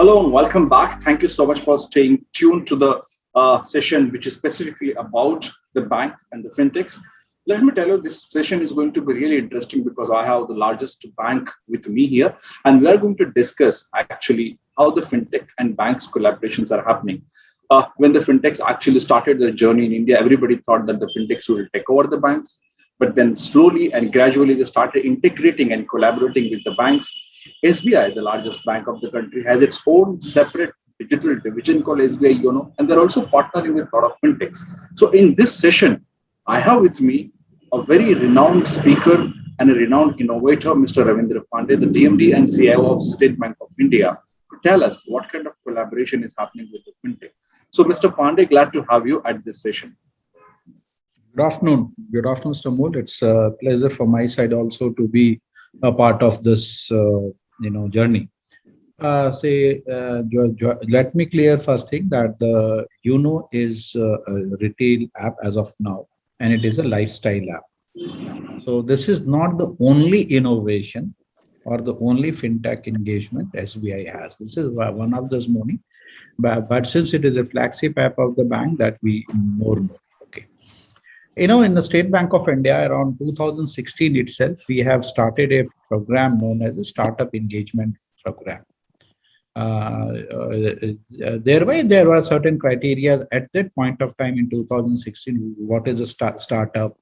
Hello and welcome back. Thank you so much for staying tuned to the session, which is specifically about the banks and the fintechs. Let me tell you, this session is going to be really interesting because I have the largest bank with me here, and we are going to discuss actually how the fintech and banks collaborations are happening. When the fintechs actually started their journey in India, everybody thought that the fintechs will take over the banks, but then slowly and gradually they started integrating and collaborating with the banks. SBI, the largest bank of the country, has its own separate digital division called SBI Yono, and they're also partnering with a lot of fintechs. So, in this session, I have with me a very renowned speaker and a renowned innovator, Mr. Ravindra Pandey, the DMD and CIO of State Bank of India, to tell us what kind of collaboration is happening with the fintech. So, Mr. Pandey, glad to have you at this session. Good afternoon. Good afternoon, Mr. Mool. It's a pleasure from my side also to be a part of this, journey. Let me clear first thing that the UNO is a retail app as of now, and it is a lifestyle app. So this is not the only innovation or the only fintech engagement SBI has. This is one of those many, but since it is a flagship app of the bank that we more know. Okay. In the State Bank of India, around 2016 itself, we have started a program known as the Startup Engagement Program. Thereby, there were certain criteria at that point of time in 2016. What is a startup?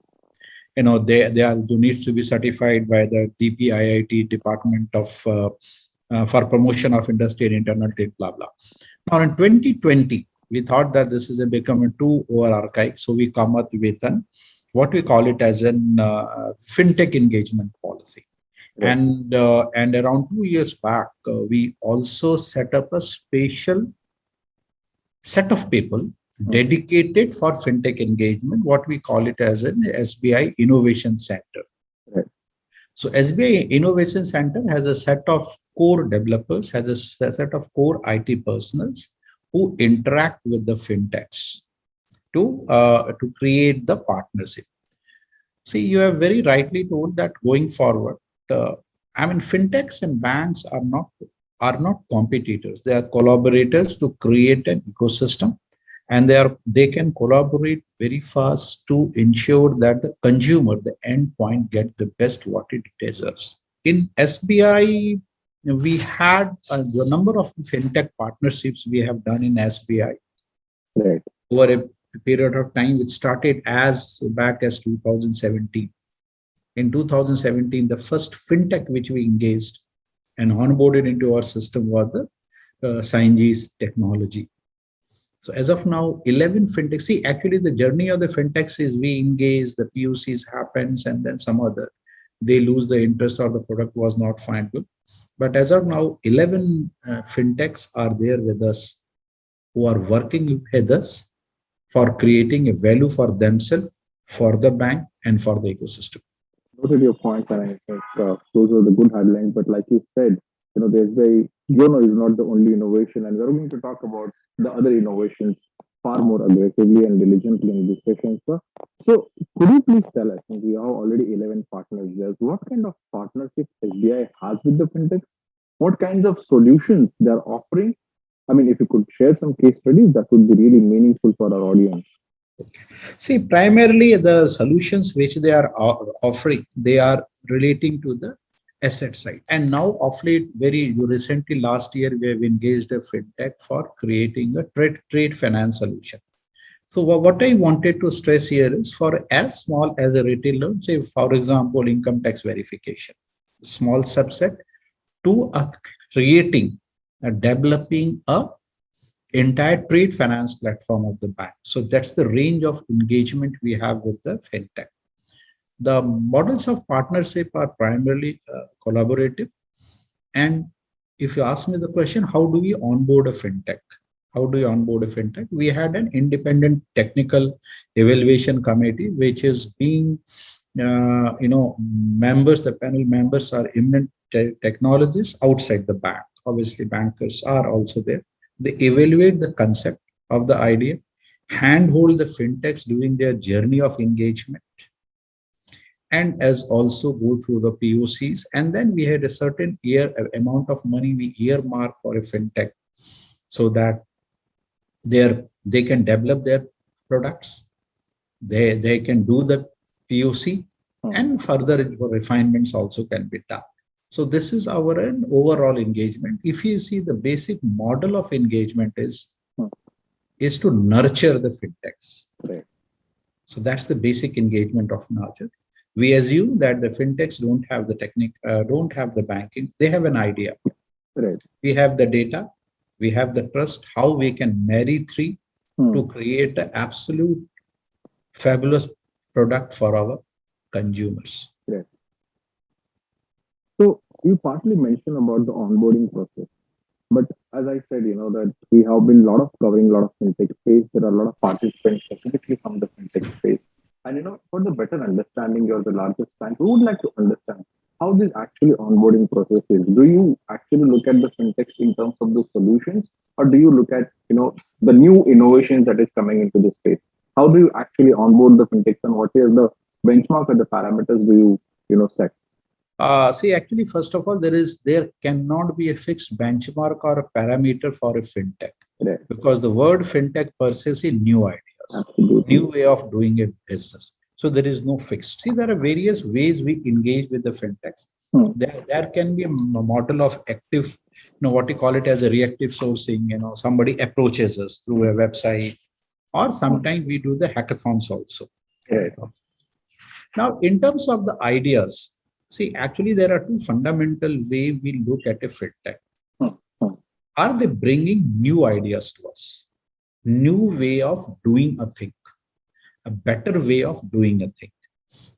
There needs to be certified by the DPIIT Department of for Promotion of Industry and Internal Trade, blah blah. Now in 2020. We thought that this is becoming too over archaic, so we come up with what we call it as an fintech engagement policy. Right. And around 2 years back, we also set up a special set of people dedicated for fintech engagement. What we call it as an SBI Innovation Center. Right. So SBI Innovation Center has a set of core developers, has a set of core IT personals who interact with the fintechs to create the partnership. See, you have very rightly told that going forward, fintechs and banks are not competitors. They are collaborators to create an ecosystem, and they can collaborate very fast to ensure that the consumer, the endpoint, get the best what it deserves. In SBI, we had the number of fintech partnerships we have done in SBI. Right. Over a period of time, which started as back as 2017. In 2017, the first fintech which we engaged and onboarded into our system was the Signg's technology. So as of now, 11 fintechs. See, actually the journey of the fintechs is we engage, the POCs happens, and then some other, they lose the interest or the product was not findable. But as of now, 11 fintechs are there with us who are working with us for creating a value for themselves, for the bank, and for the ecosystem. Noted your point, and I think those are the good headlines. But like you said, there's Yono is not the only innovation, and we're going to talk about the other innovations far more aggressively and diligently in this session, sir. So could you please tell us, we have already 11 partners there, what kind of partnerships SBI has with the fintechs? What kinds of solutions they're offering? If you could share some case studies, that would be really meaningful for our audience. See, primarily the solutions which they are offering, they are relating to the asset side. And now of late, very recently last year, we have engaged a fintech for creating a trade finance solution. So what I wanted to stress here is for as small as a retail loan, say for example, income tax verification, small subset, to developing a entire trade finance platform of the bank. So that's the range of engagement we have with the fintech. The models of partnership are primarily collaborative. And if you ask me the question, how do we onboard a fintech? How do you onboard a fintech? We had an independent technical evaluation committee, which is being, members, the panel members are eminent technologists outside the bank. Obviously, bankers are also there. They evaluate the concept of the idea, handhold the fintechs during their journey of engagement, and as also go through the POCs. And then we had a certain amount of money we earmark for a fintech so that they can develop their products, they can do the POC, and further refinements also can be done. So this is our overall engagement. If you see, the basic model of engagement is to nurture the fintechs. Right. So that's the basic engagement of nurture. We assume that the fintechs don't have the technique, don't have the banking. They have an idea. Right. We have the data, we have the trust, how we can marry three to create an absolute fabulous product for our consumers. Right. So you partly mentioned about the onboarding process, but as I said, that we have been covering a lot of fintech space. There are a lot of participants specifically from the fintech space. And for the better understanding, you're the largest bank. We would like to understand how this actually onboarding process is. Do you actually look at the fintechs in terms of the solutions, or do you look at the new innovations that is coming into the space? How do you actually onboard the fintechs, and what is the benchmark or the parameters do you set? See, actually, first of all, there cannot be a fixed benchmark or a parameter for a fintech, Right. because the word fintech per se is new ideas, Absolutely. new way of doing a business. So there is no fixed. See, there are various ways we engage with the fintechs. There can be a model of active, what you call it as a reactive sourcing. Somebody approaches us through a website, or sometimes we do the hackathons also. Right. Now, in terms of the ideas, see, actually, there are two fundamental ways we look at a fintech. Are they bringing new ideas to us? New way of doing a thing, a better way of doing a thing.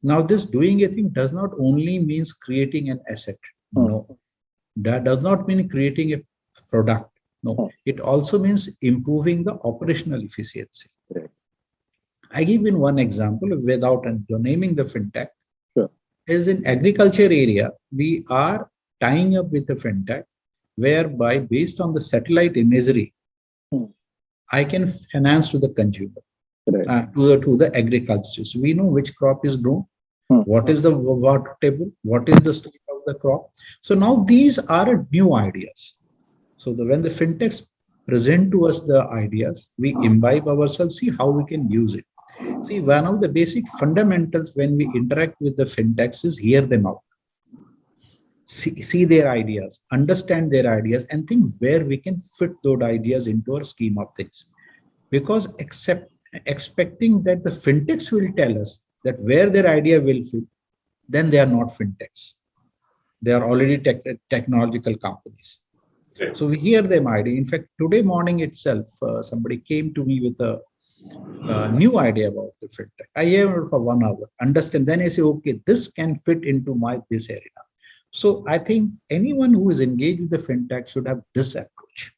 Now, this doing a thing does not only means creating an asset. No, that does not mean creating a product. No, it also means improving the operational efficiency. Right. I give in one example without naming the fintech. Sure. Is in agriculture area, we are tying up with a fintech whereby based on the satellite imagery, I can finance to the consumer, Right. to the agriculture. So we know which crop is grown, what is the water table, what is the state of the crop. So now these are new ideas. So when the fintechs present to us the ideas, we imbibe ourselves, see how we can use it. See, one of the basic fundamentals when we interact with the fintechs is hear them out. See their ideas, understand their ideas, and think where we can fit those ideas into our scheme of things. Because expecting that the fintechs will tell us that where their idea will fit, then they are not fintechs. They are already technological companies. Right. So we hear them idea. In fact, today morning itself, somebody came to me with a new idea about the fintech. I hear it for 1 hour, understand. Then I say, okay, this can fit into this area. So I think anyone who is engaged with the fintech should have this approach.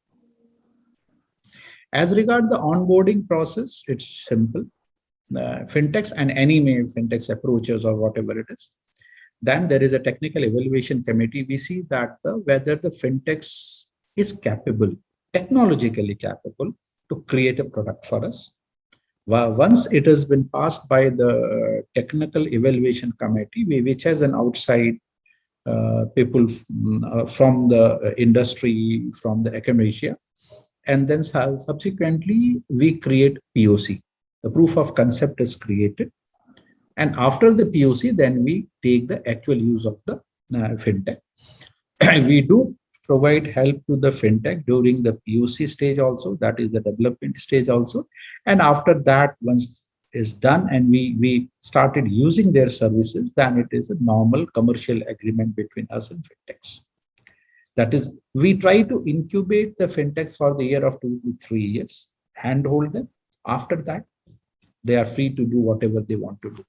As regard the onboarding process, it's simple. Fintechs and any fintechs approaches or whatever it is. Then there is a technical evaluation committee. We see that whether the fintechs is capable, technologically capable to create a product for us. Once it has been passed by the technical evaluation committee, which has an outside people from the industry, from the academia, and then subsequently we create POC. The proof of concept is created, and after the POC, then we take the actual use of the fintech. We do provide help to the fintech during the POC stage also, that is the development stage also, and after that, once is done and we started using their services, then it is a normal commercial agreement between us and fintechs. That is, we try to incubate the fintechs for the year of 2 to 3 years, handhold them. After that, they are free to do whatever they want to do.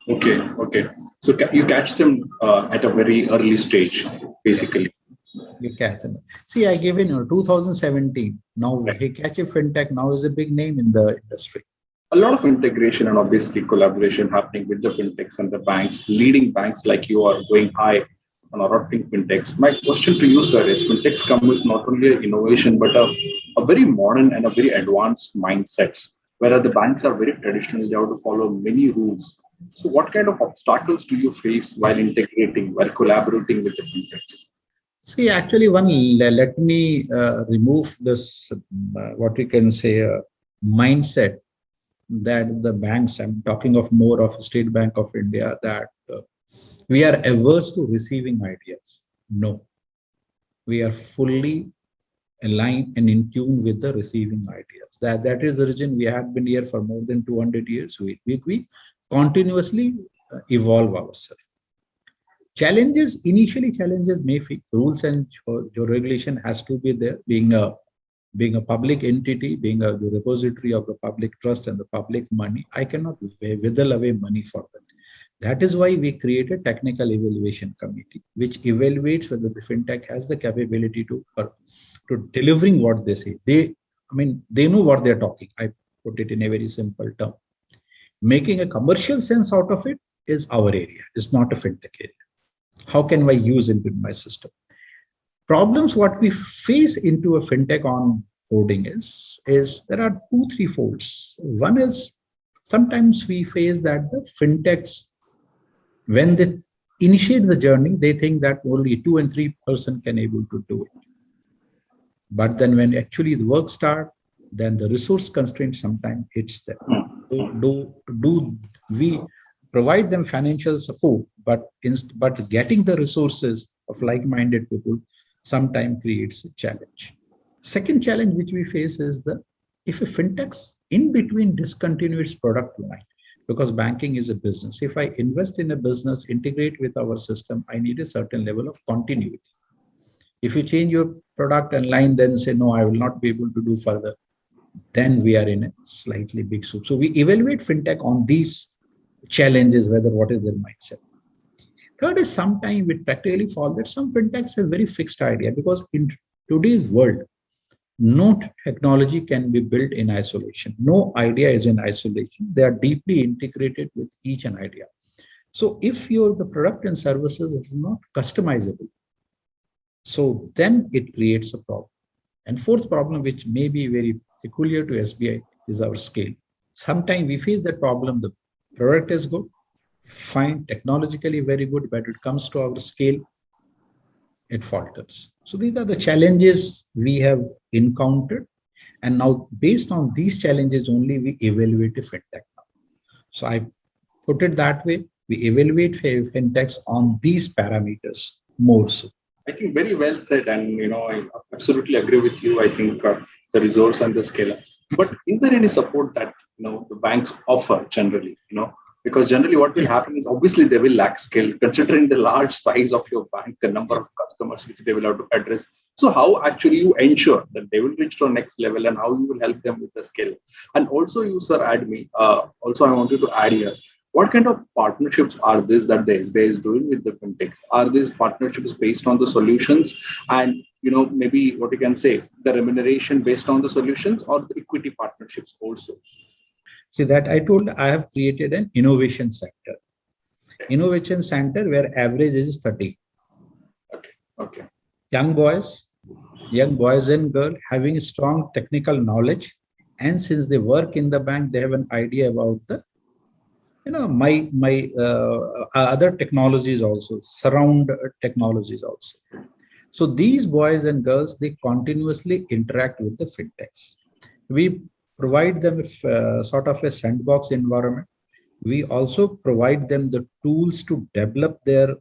Okay. So you catch them at a very early stage, basically. Yes. You catch them. See, I gave in 2017. Now, Hitachi FinTech now is a big name in the industry. A lot of integration and obviously collaboration happening with the fintechs and the banks, leading banks like you are going high on adopting fintechs. My question to you, sir, is fintechs come with not only innovation, but a very modern and a very advanced mindsets, whereas the banks are very traditional, they have to follow many rules. So what kind of obstacles do you face while integrating, while collaborating with the fintechs? See, actually, let me remove this, what you can say, mindset that the banks, I'm talking of more of State Bank of India, that we are averse to receiving ideas. No, we are fully aligned and in tune with the receiving ideas. That is the reason we have been here for more than 200 years. We continuously evolve ourselves. Challenges, initially challenges may face, rules and your regulation has to be there, being a public entity, being a the repository of the public trust and the public money. I cannot withhold away money for that. That is why we create a technical evaluation committee, which evaluates whether the fintech has the capability to delivering what they say. They know what they're talking. I put it in a very simple term. Making a commercial sense out of it is our area. It's not a fintech area. How can I use it in my system? Problems what we face into a fintech onboarding is there are three folds. One is sometimes we face that the fintechs, when they initiate the journey, they think that only 2 and 3% can able to do it. But then when actually the work start, then the resource constraint sometimes hits them. Do we provide them financial support, but getting the resources of like-minded people sometimes creates a challenge. Second challenge which we face is if a fintech's in between discontinue its product line, because banking is a business. If I invest in a business, integrate with our system, I need a certain level of continuity. If you change your product and line, then say, no, I will not be able to do further, then we are in a slightly big soup. So we evaluate fintech on these challenges, whether what is their mindset. Third is sometimes we practically fall that some fintechs have very fixed idea, because in today's world, no technology can be built in isolation. No idea is in isolation. They are deeply integrated with each an idea. So if the product and services is not customizable, so then it creates a problem. And fourth problem, which may be very peculiar to SBI, is our scale. Sometimes we face that problem. The product is good, fine, technologically very good, but it comes to our scale, it falters. So these are the challenges we have encountered. And now based on these challenges only, we evaluate a fintech. So I put it that way, we evaluate fintechs on these parameters more so. I think very well said, and I absolutely agree with you. I think the resource and the scale. But is there any support that the banks offer generally? Because generally what will happen is obviously they will lack skill, considering the large size of your bank, the number of customers which they will have to address. So how actually you ensure that they will reach to the next level, and how you will help them with the skill? And also you, sir, add me. Also, I wanted to add here, what kind of partnerships are these that the SBI is doing with the fintechs? Are these partnerships based on the solutions, and maybe what you can say, the remuneration based on the solutions, or the equity partnerships also? See, that I told, I have created an innovation center. Innovation center where average is 30. Okay. Young boys and girls having strong technical knowledge, and since they work in the bank, they have an idea about the other technologies also, surround technologies also. So these boys and girls, they continuously interact with the fintechs. We provide them sort of a sandbox environment. We also provide them the tools to develop their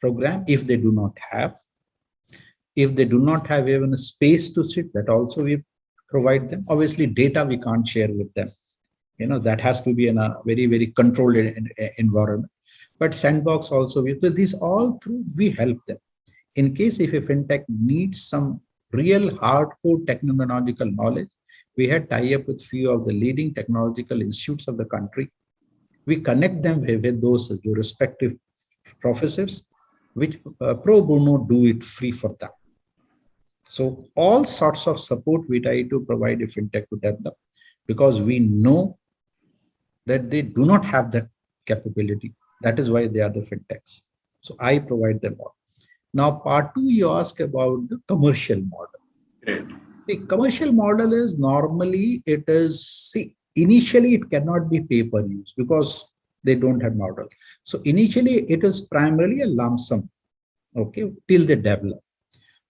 program if they do not have. If they do not have even a space to sit, that also we provide them. Obviously, data we can't share with them. That has to be in a very, very controlled environment. But sandbox also, so these all through, we help them. In case if a fintech needs some real hardcore technological knowledge, we had tie up with few of the leading technological institutes of the country. We connect them with those respective professors, which pro bono do it free for them. So all sorts of support we try to provide a fintech to develop, because we know that they do not have that capability. That is why they are the fintechs. So I provide them all. Now, part two, you ask about the commercial model. Great. The commercial model is normally, initially it cannot be pay per use because they don't have model. So initially it is primarily a lump sum, okay, till they develop.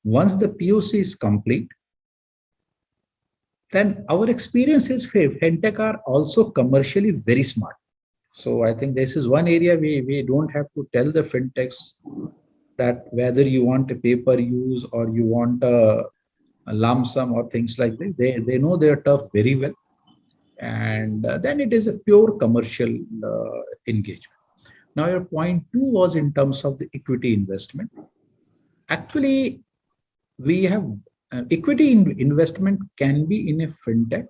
Once the POC is complete, then our experience is fintech are also commercially very smart. So I think this is one area we don't have to tell the fintechs that whether you want a pay-per use or you want a lump sum or things like that. They know their turf very well. And then it is a pure commercial engagement. Now, your point two was in terms of the equity investment. Actually, we have equity investment can be in a fintech,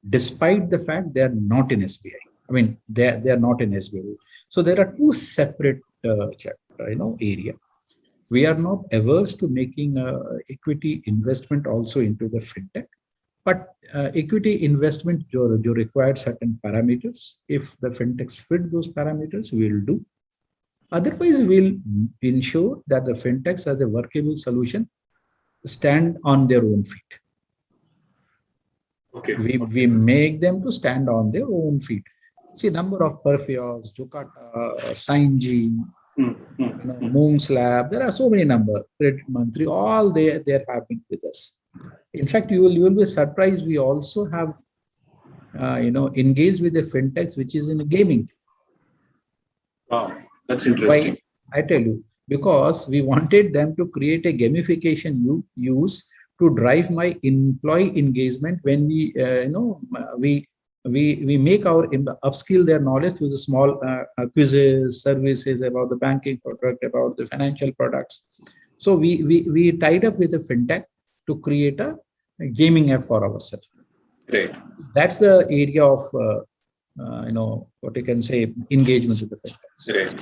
despite the fact they are not in SBI. I mean, they are not in SBI. So there are two separate area. We are not averse to making equity investment also into the fintech, but equity investment you require certain parameters. If the fintechs fit those parameters, we will do. Otherwise, we'll ensure that the fintechs as a workable solution stand on their own feet. Okay. We make them to stand on their own feet. See, number of Perfios, Jukata, Sign-G, Moon's Lab, there are so many numbers, Credit Mantri, all they're happening with us. In fact, you will be surprised. We also have, engaged with the fintechs, which is in gaming. Wow, that's interesting. Why? I tell you, because we wanted them to create a gamification use to drive my employee engagement when we make our upskill their knowledge through the small quizzes, services about the banking product, about the financial products. So we tied up with a fintech to create a gaming app for ourselves. Great. That's the area of what you can say engagement with the fintechs. Great.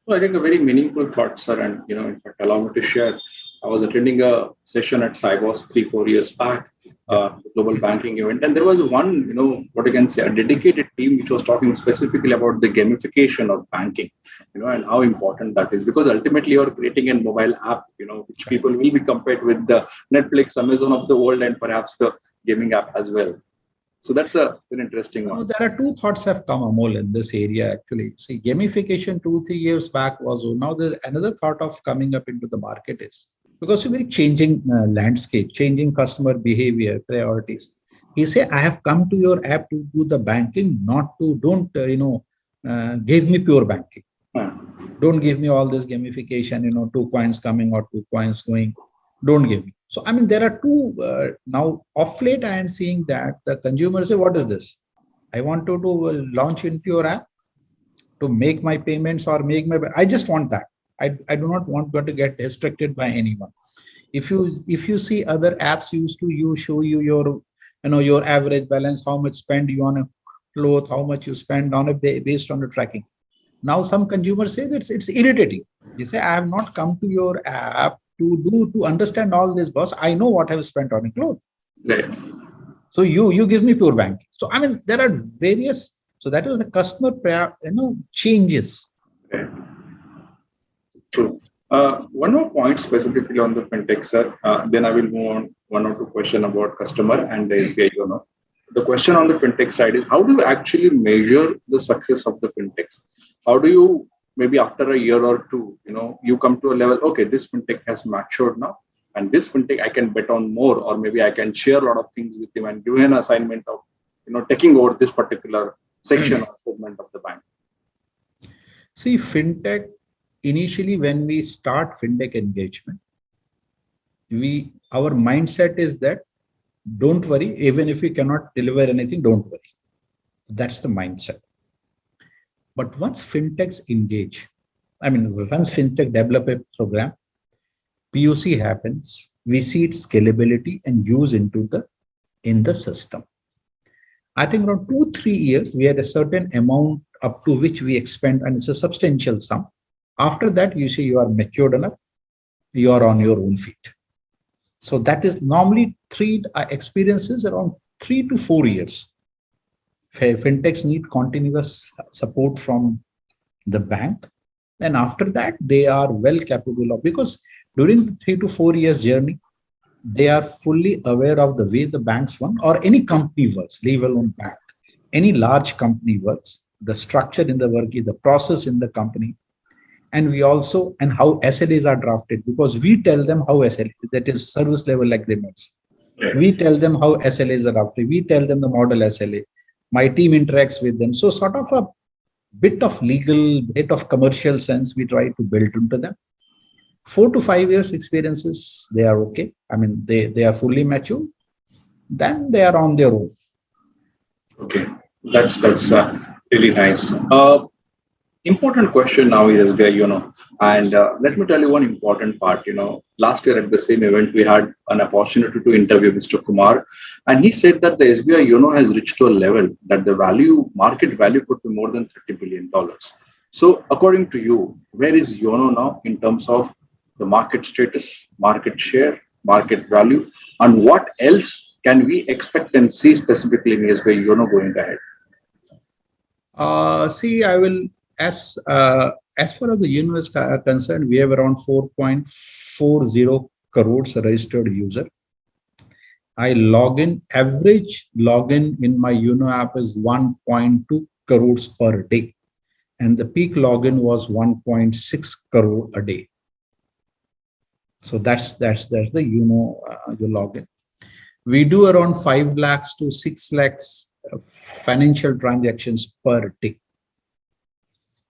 Well, I think a very meaningful thought, sir. And in fact, allow me to share. I was attending a session at Sibos 3-4 years back, global banking event, and there was one, what you can say, a dedicated team which was talking specifically about the gamification of banking, and how important that is, because ultimately you're creating a mobile app, which people will be compared with the Netflix, Amazon of the world, and perhaps the gaming app as well. So that's an interesting one. There are two thoughts have come, Amol, in this area actually. See, gamification 2-3 years back was, now there's another thought of coming up into the market is, because it's a very changing landscape, changing customer behavior, priorities. He say, I have come to your app to do the banking, not to, don't, give me pure banking. Don't give me all this gamification, 2 coins coming or 2 coins going. Don't give me. So, I mean, there are two, now of late I am seeing that the consumers say, what is this? I want to launch into your app to make my payments or make my, I just want that. I do not want to get restricted by anyone. If you see other apps used to show you your, your average balance, how much spend you on a cloth, how much you spend on a based on the tracking. Now some consumers say that it's irritating. They say, I have not come to your app to understand all this, boss. I know what I have spent on a cloth. Right. So you give me pure banking. So I mean there are various. So that is the customer changes. Right. True. One more point specifically on the fintech, sir. Then I will move on 1 or 2 questions about customer and the SBI. The question on the fintech side is, how do you actually measure the success of the fintechs? How do you, maybe after a year or two, you come to a level, okay, this fintech has matured now, and this fintech I can bet on more, or maybe I can share a lot of things with him and give him an assignment of, taking over this particular section or segment of the bank. See, fintech, initially when we start fintech engagement, our mindset is that don't worry, even if we cannot deliver anything, don't worry. That's the mindset. But once fintechs engage, once fintech develop a program, POC happens, we see its scalability and use in the system. I think around 2-3 years, we had a certain amount up to which we expend, and it's a substantial sum. After that, you say you are matured enough, you are on your own feet. So that is normally experiences around 3 to 4 years. Fintechs need continuous support from the bank. And after that, they are well capable of, because during the 3 to 4 years journey, they are fully aware of the way the banks work, or any company works, leave alone bank. Any large company works, the structure in the work, the process in the company. And we also, and how SLAs are drafted, because we tell them how SLA, that is service level agreements. We tell them how SLAs are drafted. We tell them the model SLA. My team interacts with them. So sort of a bit of legal, bit of commercial sense we try to build into them. 4 to 5 years experiences, they are okay. I mean, they are fully mature. Then they are on their own. Okay, that's really nice. Important question now is SBI, and let me tell you one important part. Last year at the same event, we had an opportunity to interview Mr. Kumar, and he said that the SBI, has reached to a level that the market value could be more than $30 billion. So, according to you, where is YONO now in terms of the market status, market share, market value, and what else can we expect and see specifically in SBI going ahead? See, I will, as far as the YONO is concerned, we have around 4.40 crores registered user. Average login in my YONO app is 1.2 crores per day. And the peak login was 1.6 crore a day. So that's the YONO login. We do around 5 lakhs to 6 lakhs financial transactions per day.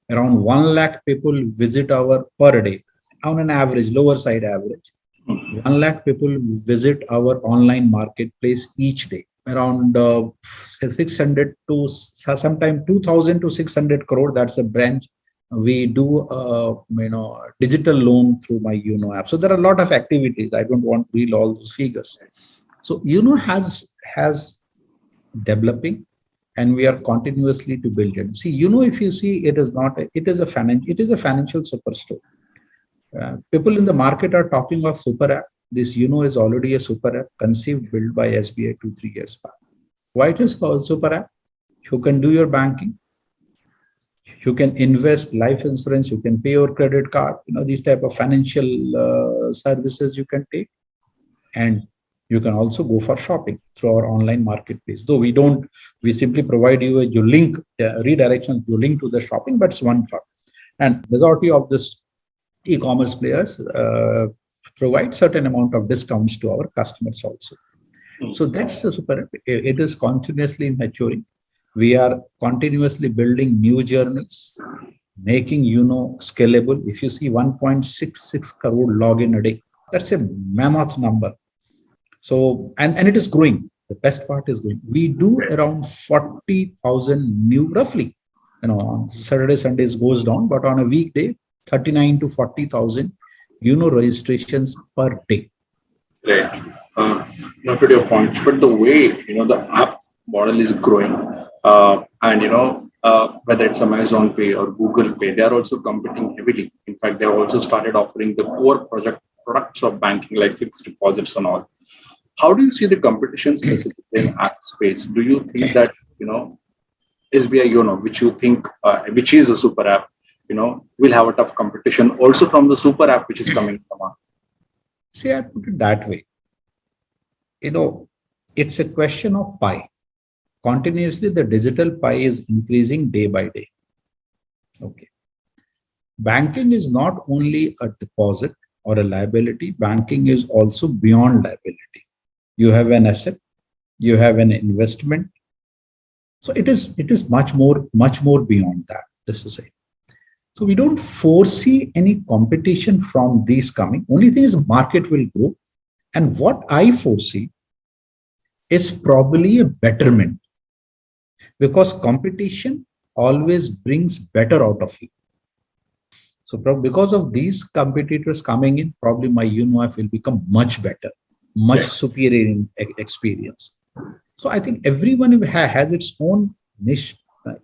Around 1 lakh people visit our per day on an average, lower side average. 1 lakh people visit our online marketplace each day. Around 600 to sometimes 2,000 to 600 crore. That's a branch. We do digital loan through my YONO app. So there are a lot of activities. I don't want to read all those figures. So YONO has developing, and we are continuously to build it. See, if you see, it is a financial superstore. People in the market are talking of super app. This YONO is already a super app conceived, built by SBI 2-3 years back. Why it is called super app? You can do your banking. You can invest life insurance. You can pay your credit card. These type of financial services you can take. And you can also go for shopping through our online marketplace. Though we simply provide you your link, redirection, your link to the shopping, but it's one part. And majority of this e-commerce players provide certain amount of discounts to our customers also. So that's the super app. It is continuously maturing. We are continuously building new journals, making YONO scalable. If you see 1.66 crore login a day, that's a mammoth number. So, and it is growing. The best part is growing. We do around 40,000 new, roughly, on Saturday, Sundays goes down, but on a weekday, 39 to 40,000 YONO registrations per day. Right. Not at your point, but the way, the app model is growing, and, whether it's Amazon Pay or Google Pay, they are also competing heavily. In fact, they have also started offering the core products of banking like fixed deposits and all. How do you see the competition specifically in app space? Do you think that, SBI YONO, which you think, which is a super app, will have a tough competition also from the super app which is coming from us? See, I put it that way. It's a question of pie. Continuously, the digital pie is increasing day by day. Okay. Banking is not only a deposit or a liability. Banking is also beyond liability. You have an asset, you have an investment. So it is much more beyond that, this is it. So we don't foresee any competition from these coming. Only thing is market will grow. And what I foresee is probably a betterment, because competition always brings better out of you. So because of these competitors coming in, probably my YONO app will become much better, much superior in experience. So I think everyone has its own niche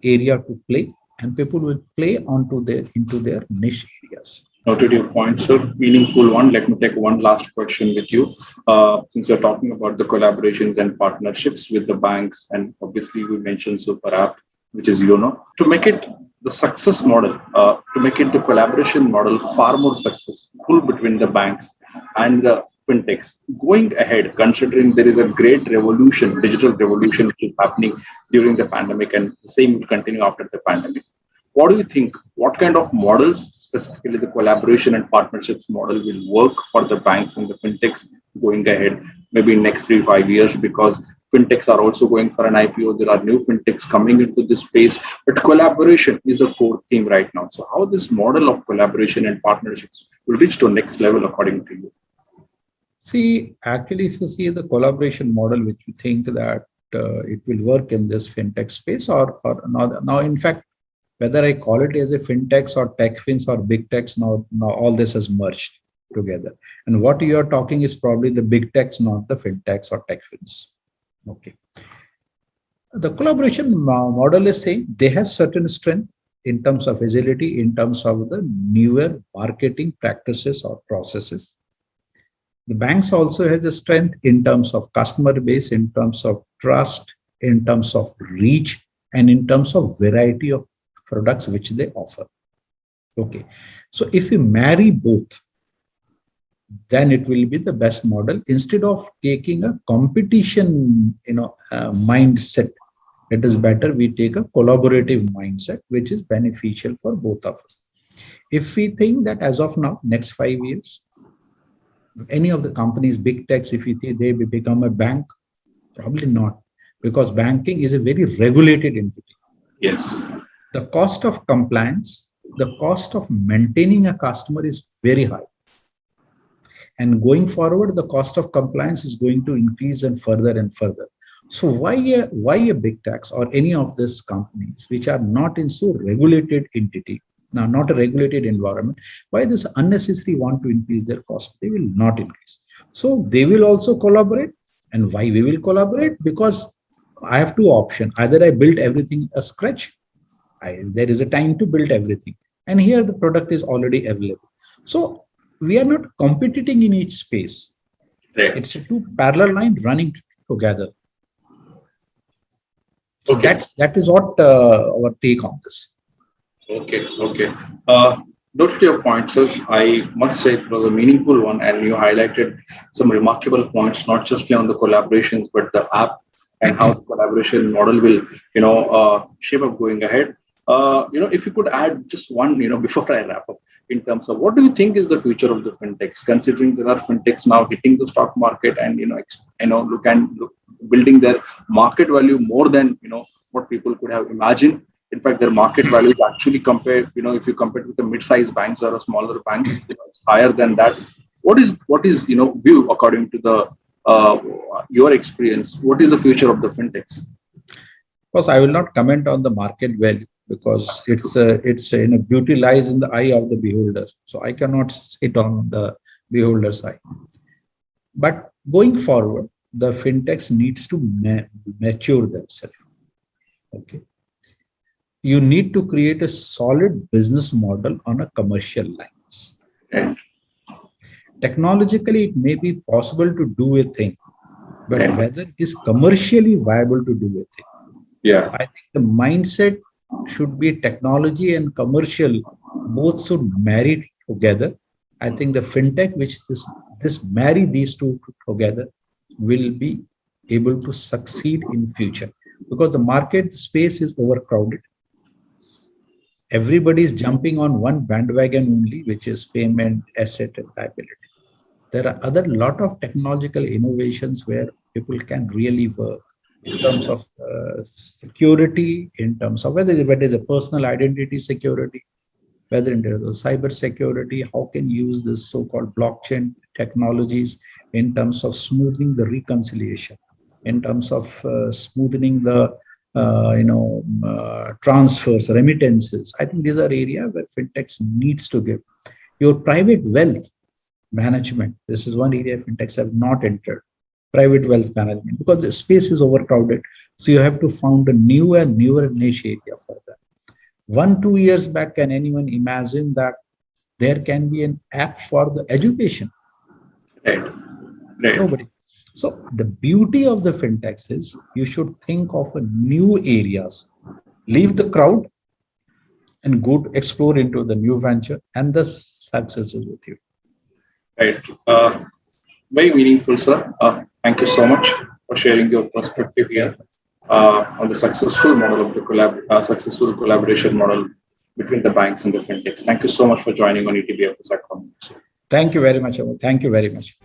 area to play, and people will play into their niche areas. Noted your point, sir. Meaningful one. Let me take one last question with you. Since you're talking about the collaborations and partnerships with the banks, and obviously we mentioned super app, which is YONO, to make it the success model, to make it the collaboration model far more successful between the banks and the fintechs. Going ahead, considering there is a great revolution, digital revolution, which is happening during the pandemic, and the same will continue after the pandemic. What do you think? What kind of models specifically the collaboration and partnerships model will work for the banks and the fintechs going ahead, maybe in next 3 5 years, because fintechs are also going for an IPO. There are new fintechs coming into this space, but collaboration is the core theme right now. So how this model of collaboration and partnerships will reach to next level according to you? See, actually, if you see the collaboration model, which we think that it will work in this fintech space or not. Now, in fact, whether I call it as a fintechs or tech fins or big techs, now all this has merged together. And what you are talking is probably the big techs, not the fintechs or tech fins. Okay. The collaboration model is saying they have certain strength in terms of agility, in terms of the newer marketing practices or processes. The banks also have the strength in terms of customer base, in terms of trust, in terms of reach, and in terms of variety of products which they offer. Okay. So if you marry both, then it will be the best model. Instead of taking a competition, mindset, it is better we take a collaborative mindset, which is beneficial for both of us. If we think that as of now, next 5 years, any of the companies, big techs, if you think they will become a bank, probably not, because banking is a very regulated entity. Yes. The cost of compliance, the cost of maintaining a customer is very high. And going forward, the cost of compliance is going to increase and further. So why a big tax or any of these companies which are not in so regulated entity, now not a regulated environment, why this unnecessary want to increase their cost? They will not increase. So they will also collaborate. And why we will collaborate? Because I have two options. Either I build everything a scratch. There is a time to build everything. And here the product is already available. So we are not competing in each space. Right. It's a two parallel line running together. Okay. That is what our take on this. Okay. Noted your point, sir. I must say it was a meaningful one, and you highlighted some remarkable points, not just on the collaborations, but the app and how the collaboration model will, shape up going ahead. If you could add just one, before I wrap up, in terms of what do you think is the future of the fintechs, considering there are fintechs now hitting the stock market and look building their market value more than what people could have imagined. In fact, their market value is actually compared, if you compare it with the mid-sized banks or smaller banks, it's higher than that. What is view according to the your experience? What is the future of the fintechs? Of course, I will not comment on the market value because it's beauty lies in the eye of the beholder. So I cannot sit on the beholder's eye. But going forward, the fintechs needs to mature themselves. Okay. You need to create a solid business model on a commercial lines. Okay. Technologically, it may be possible to do a thing, but whether it is commercially viable to do a thing. Yeah. I think the mindset should be technology and commercial, both should marry together. I think the fintech, which this marry these two together, will be able to succeed in future because the market space is overcrowded. Everybody is jumping on one bandwagon only, which is payment, asset, and liability. There are other lot of technological innovations where people can really work in terms of security, in terms of whether it is a personal identity security, whether it is cyber security, how can you use this so-called blockchain technologies in terms of smoothing the reconciliation, in terms of smoothing the transfers, remittances. I think these are areas where fintechs needs to give. Your private wealth management, this is one area fintechs have not entered. Private wealth management, because the space is overcrowded. So you have to found a newer niche area for that. 1-2 years back, can anyone imagine that there can be an app for the education? Right. Nobody. So the beauty of the fintechs is you should think of a new areas, leave the crowd and go to explore into the new venture, and the success is with you. Right. Very meaningful, sir. Thank you so much for sharing your perspective here on the successful model of the successful collaboration model between the banks and the fintechs. Thank you so much for joining on ETB Episode. Thank you very much, Amar. Thank you very much.